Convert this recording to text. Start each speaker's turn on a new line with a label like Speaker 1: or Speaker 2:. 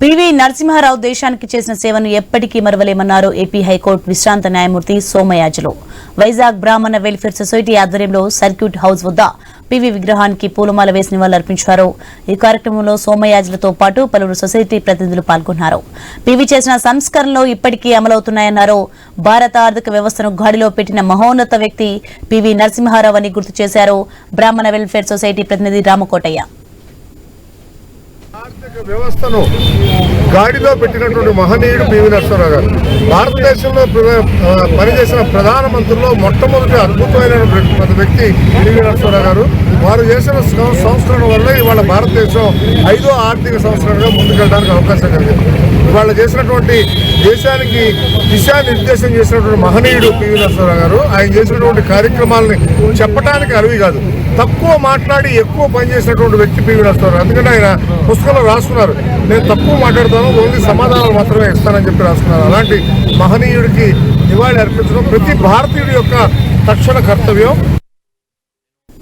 Speaker 1: PV Narasimha Rao దేశానికి చేసిన సేవను ఎప్పటికీ మరవలేమన్నారు ఏపీ హైకోర్టు విశ్రాంత న్యాయమూర్తి సోమయాజులు. వైజాగ్ బ్రాహ్మణ వెల్ఫేర్ సొసైటీ ఆధ్వర్యంలో సర్క్యూట్ హౌస్ వద్ద పివి విగ్రహానికి పూలమాల వేసి నివాళులర్పించారు. ఈ కార్యక్రమంలో సోమయాజులతో పాటు పలువురు సొసైటీ ప్రతినిధులు పాల్గొన్నారు. పివి చేసిన సంస్కరణలు ఇప్పటికీ అమలవుతున్నాయన్నారు. భారత ఆర్థిక వ్యవస్థను గాడిలో పెట్టిన మహోన్నత వ్యక్తి పివి నరసింహారావు అని గుర్తు చేశారు. బ్రాహ్మణ వెల్ఫేర్ సొసైటీ ప్రతినిధి రామకోటయ్య.
Speaker 2: ఆర్థిక వ్యవస్థను గాడిలో పెట్టినటువంటి మహనీయుడు పివి నరసింహారావు గారు. భారతదేశంలో పనిచేసిన ప్రధానమంత్రుల్లో మొట్టమొదటి అద్భుతమైనటువంటి వ్యక్తి పివి నరసింహారావు గారు. వారు చేసిన సంస్కరణ వల్ల ఇవాళ భారతదేశం 5వ ఆర్థిక సంస్కరణగా ముందుకెళ్ళడానికి అవకాశం కలిగింది. ఇవాళ చేసినటువంటి దేశానికి దిశానిర్దేశం చేసినటువంటి మహనీయుడు పివి నరసింహారావు గారు. ఆయన చేసినటువంటి కార్యక్రమాలని చెప్పడానికి అరివి కాదు. తక్కువ మాట్లాడి ఎక్కువ పనిచేసినటువంటి వ్యక్తి పివి నరసింహారావు. ఎందుకంటే ఆయన పుస్తకంలో రాసుకున్నారు, నేను తక్కువ మాట్లాడతాను, ఓన్లీ సమాధానాలు మాత్రమే ఇస్తానని చెప్పి రాసుకున్నారు. అలాంటి మహనీయుడికి నివాళి అర్పించడం ప్రతి భారతీయుడి యొక్క తక్షణ కర్తవ్యం.